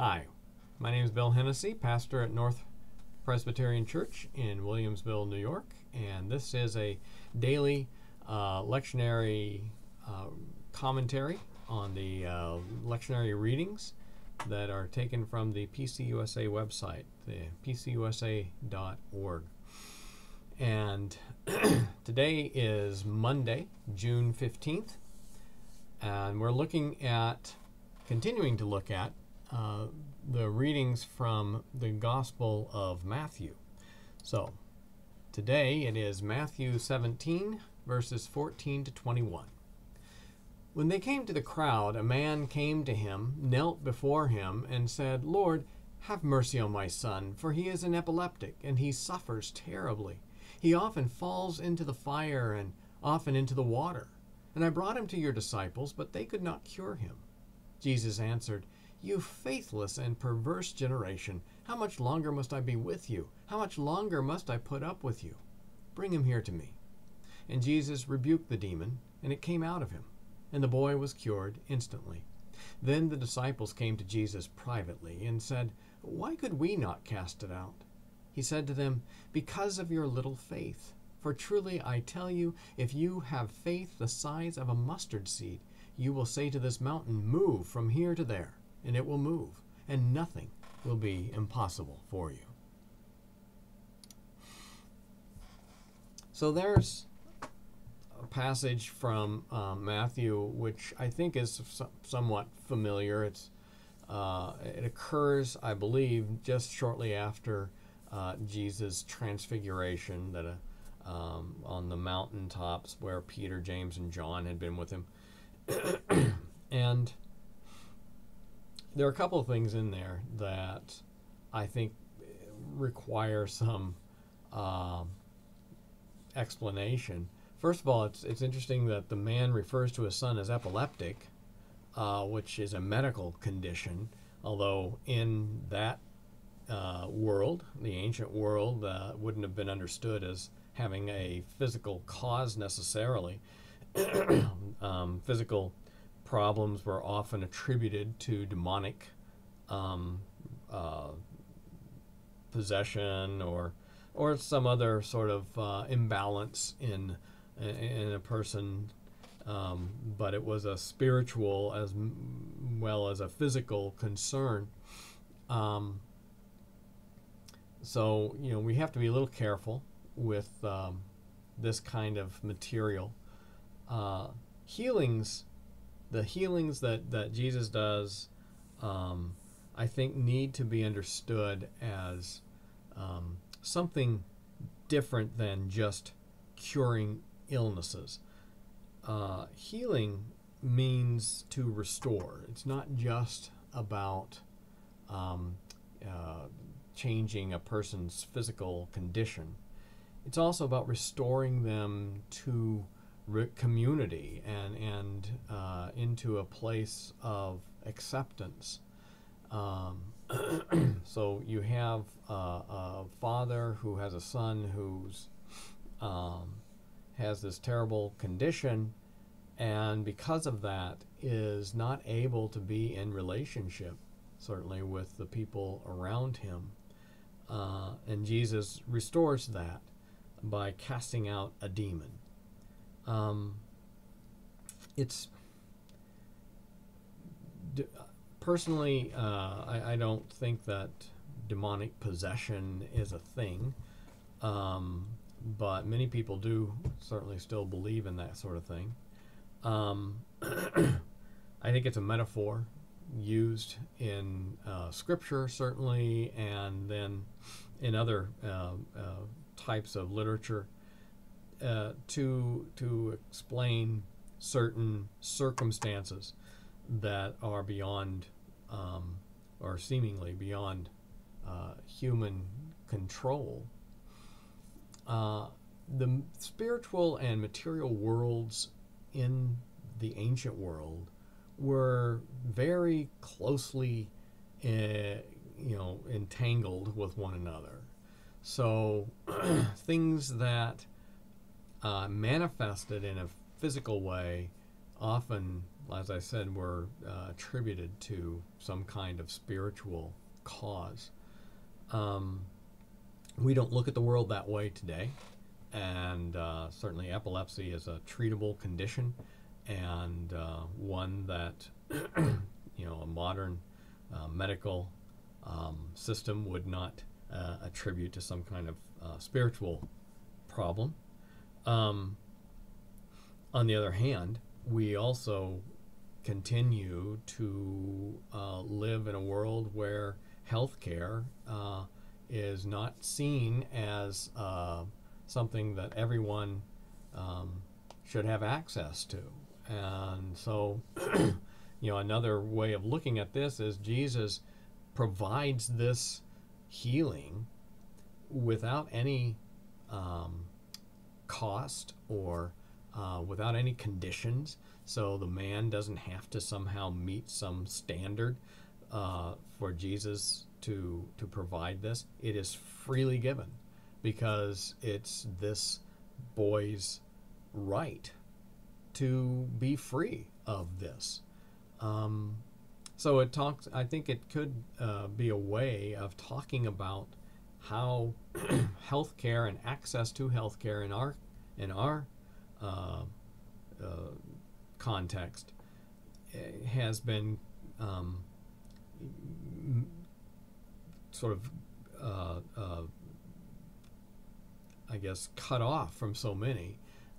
Hi, my name is Bill Hennessy, pastor at North Presbyterian Church in Williamsville, New York, and this is a daily lectionary commentary on the lectionary readings that are taken from the PCUSA website, the pcusa.org. And today is Monday, June 15th, and we're continuing to look at the readings from the Gospel of Matthew. So, today it is Matthew 17, verses 14 to 21. When they came to the crowd, a man came to him, knelt before him, and said, "Lord, have mercy on my son, for he is an epileptic, and he suffers terribly. He often falls into the fire and often into the water. And I brought him to your disciples, but they could not cure him." Jesus answered, "You faithless and perverse generation, how much longer must I be with you? How much longer must I put up with you? Bring him here to me." And Jesus rebuked the demon, and it came out of him, and the boy was cured instantly. Then the disciples came to Jesus privately and said, "Why could we not cast it out?" He said to them, "Because of your little faith. For truly I tell you, if you have faith the size of a mustard seed, you will say to this mountain, 'Move from here to there,' and it will move, and nothing will be impossible for you." So there's a passage from Matthew, which I think is somewhat familiar. It occurs, I believe, just shortly after Jesus' transfiguration, that on the mountaintops where Peter, James, and John had been with him. And there are a couple of things in there that I think require some explanation. First of all, it's interesting that the man refers to his son as epileptic, which is a medical condition, although in that world, the ancient world, wouldn't have been understood as having a physical cause necessarily. Physical problems were often attributed to demonic possession or some other sort of imbalance in a person, but it was a spiritual as well as a physical concern. So we have to be a little careful with this kind of material. The healings that Jesus does, I think, need to be understood as something different than just curing illnesses. Healing means to restore. It's not just about changing a person's physical condition. It's also about restoring them to community and into a place of acceptance. So you have a father who has a son who's has this terrible condition, and because of that is not able to be in relationship, certainly with the people around him. And Jesus restores that by casting out a demon. Personally, I don't think that demonic possession is a thing, but many people do certainly still believe in that sort of thing. I think it's a metaphor used in Scripture, certainly, and then in other types of literature to explain certain circumstances that are beyond or seemingly beyond human control. The spiritual and material worlds in the ancient world were very closely entangled with one another. So things that manifested in a physical way often, as I said, were attributed to some kind of spiritual cause. We don't look at the world that way today, and certainly epilepsy is a treatable condition, and one that a modern medical system would not attribute to some kind of spiritual problem. On the other hand, we also continue to live in a world where healthcare is not seen as something that everyone should have access to. And so, another way of looking at this is Jesus provides this healing without any cost or without any conditions. So the man doesn't have to somehow meet some standard for Jesus to provide this. It is freely given because it's this boy's right to be free of this. So I think it could be a way of talking about how healthcare and access to healthcare in our context has been sort of I guess cut off from so many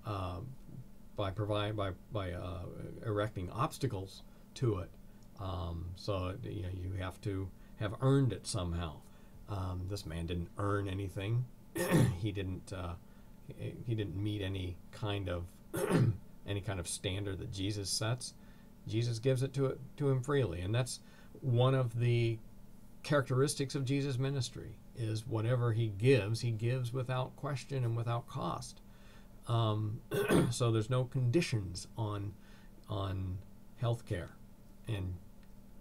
by erecting obstacles to it. So you have to have earned it somehow. This man didn't earn anything. He didn't meet any kind of standard that Jesus sets. Jesus gives it to him freely, and that's one of the characteristics of Jesus' ministry. Is whatever he gives without question and without cost. So there's no conditions on healthcare in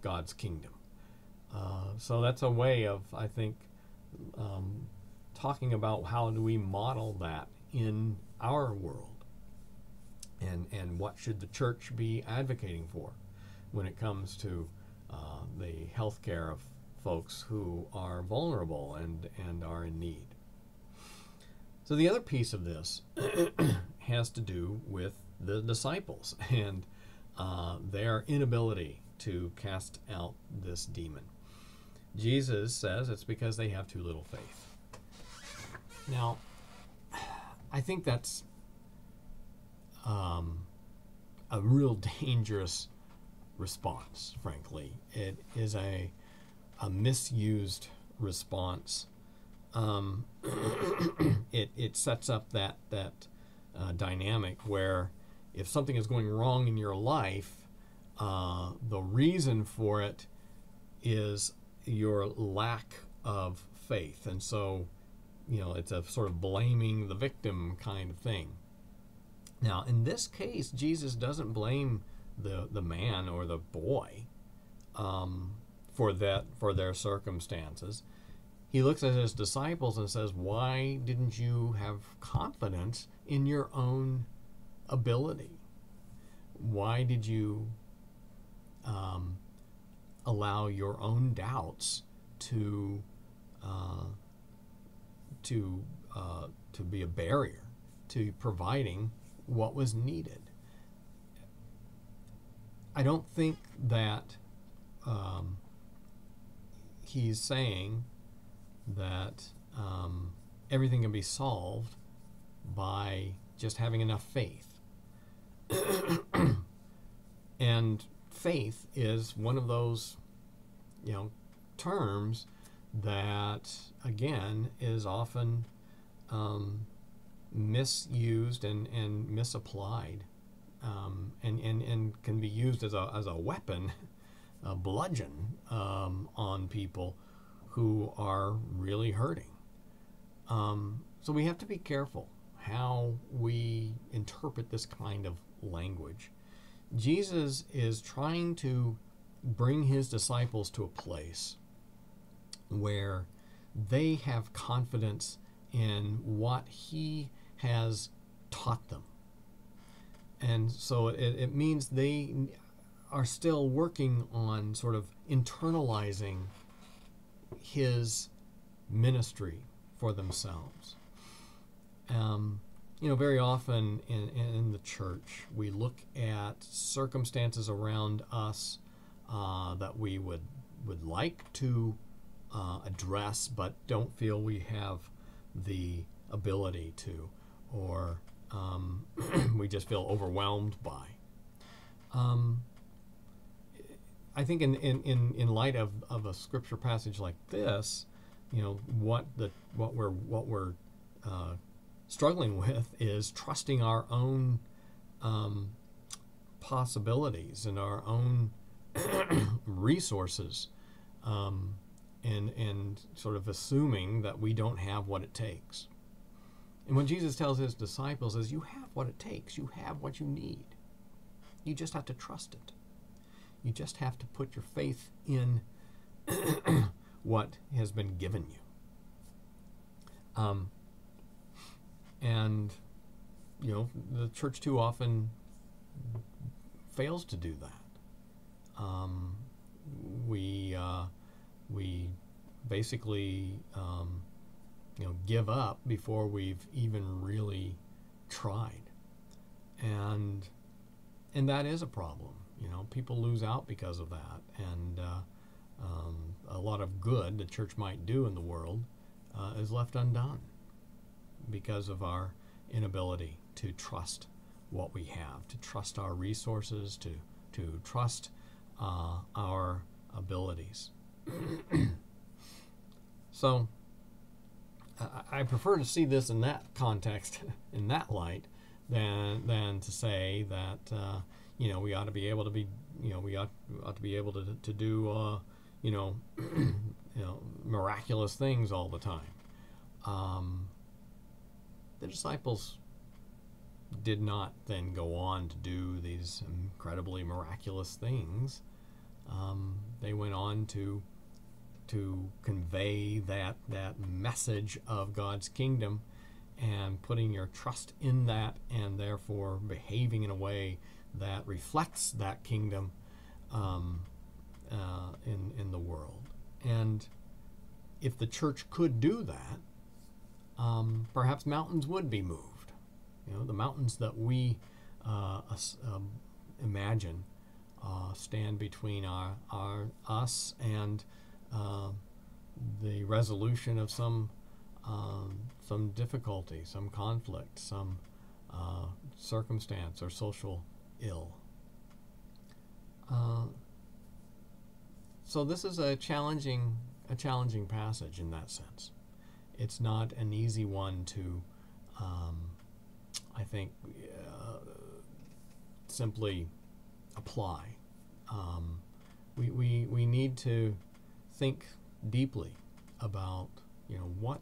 God's kingdom. So that's a way of, I think, talking about how do we model that in our world, and what should the church be advocating for when it comes to the health care of folks who are vulnerable and are in need. So the other piece of this has to do with the disciples and their inability to cast out this demon. Jesus says it's because they have too little faith. Now, I think that's a real dangerous response, frankly. It is a misused response. It sets up that dynamic where if something is going wrong in your life, the reason for it is your lack of faith. And so, it's a sort of blaming the victim kind of thing. Now, in this case, Jesus doesn't blame the man or the boy for their circumstances. He looks at his disciples and says, why didn't you have confidence in your own ability? Why did you allow your own doubts to be a barrier to providing what was needed? I don't think that he's saying that everything can be solved by just having enough faith. And faith is one of those, terms that, again, is often misused and misapplied, and can be used as a weapon, a bludgeon on people who are really hurting. So we have to be careful how we interpret this kind of language. Jesus is trying to bring his disciples to a place where they have confidence in what he has taught them. And so it means they are still working on sort of internalizing his ministry for themselves. Very often in the church, we look at circumstances around us that we would like to address, but don't feel we have the ability to, or we just feel overwhelmed by. I think in light of a scripture passage like this, what we're struggling with is trusting our own possibilities and our own resources, and sort of assuming that we don't have what it takes. And when Jesus tells his disciples is, you have what it takes, you have what you need. You just have to trust it. You just have to put your faith in what has been given you. And the church too often fails to do that. We basically give up before we've even really tried, and that is a problem. People lose out because of that, and a lot of good the church might do in the world is left undone because of our inability to trust what we have, to trust our resources, to trust our abilities. So I prefer to see this in that context, in that light, than to say that we ought to be able to be we ought to be able to do miraculous things all the time. The disciples did not then go on to do these incredibly miraculous things. They went on to convey that message of God's kingdom, and putting your trust in that, and therefore behaving in a way that reflects that kingdom in the world. And if the church could do that, perhaps mountains would be moved. The mountains that we imagine stand between us and the resolution of some difficulty, some conflict, some circumstance or social ill. So this is a challenging passage in that sense. It's not an easy one to, I think, simply apply. We need to think deeply about what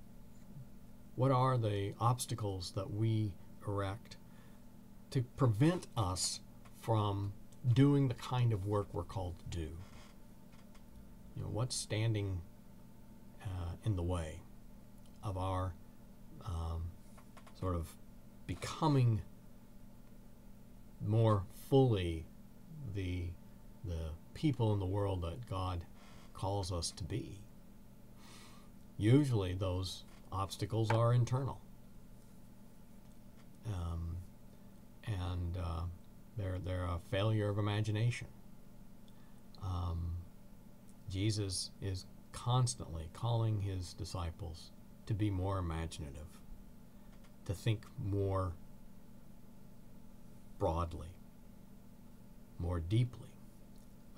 are the obstacles that we erect to prevent us from doing the kind of work we're called to do. What's standing in the way of our sort of becoming more fully the people in the world that God calls us to be. Usually those obstacles are internal, and they're a failure of imagination. Jesus is constantly calling his disciples to be more imaginative, to think more broadly, more deeply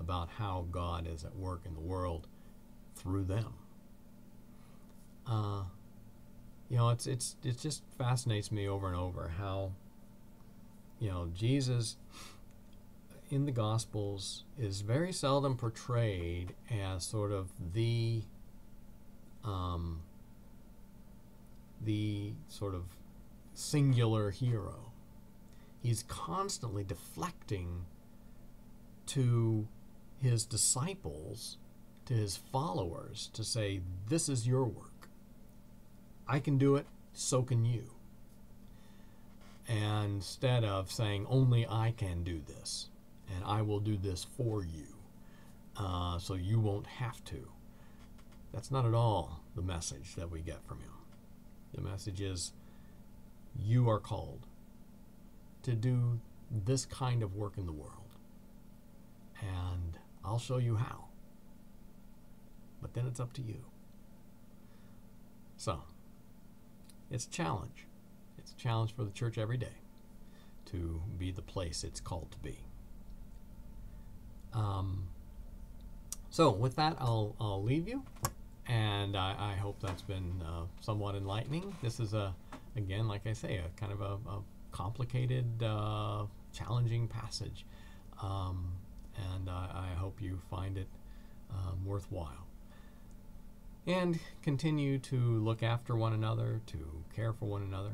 about how God is at work in the world through them. It just fascinates me over and over how Jesus in the Gospels is very seldom portrayed as sort of the sort of singular hero. He's constantly deflecting to his disciples, to his followers, to say, this is your work. I can do it, so can you. And instead of saying, only I can do this, and I will do this for you, so you won't have to. That's not at all the message that we get from him. The message is, you are called to do this kind of work in the world, and I'll show you how. But then it's up to you. So, it's a challenge. It's a challenge for the church every day to be the place it's called to be. So with that, I'll leave you, and I hope that's been somewhat enlightening. This is again, like I say, a kind of a complicated, challenging passage, and I hope you find it worthwhile. And continue to look after one another, to care for one another.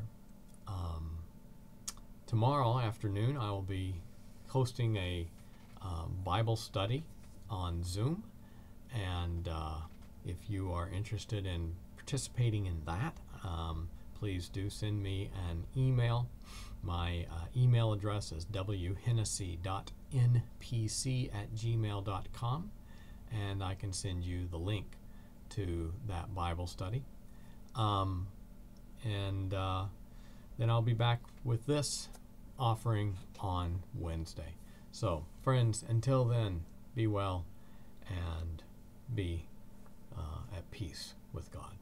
Tomorrow afternoon, I will be hosting a Bible study on Zoom, and if you are interested in participating in that, please do send me an email. My email address is whennessy.npc@gmail.com, and I can send you the link to that Bible study. Then I'll be back with this offering on Wednesday. So, friends, until then, be well and be at peace with God.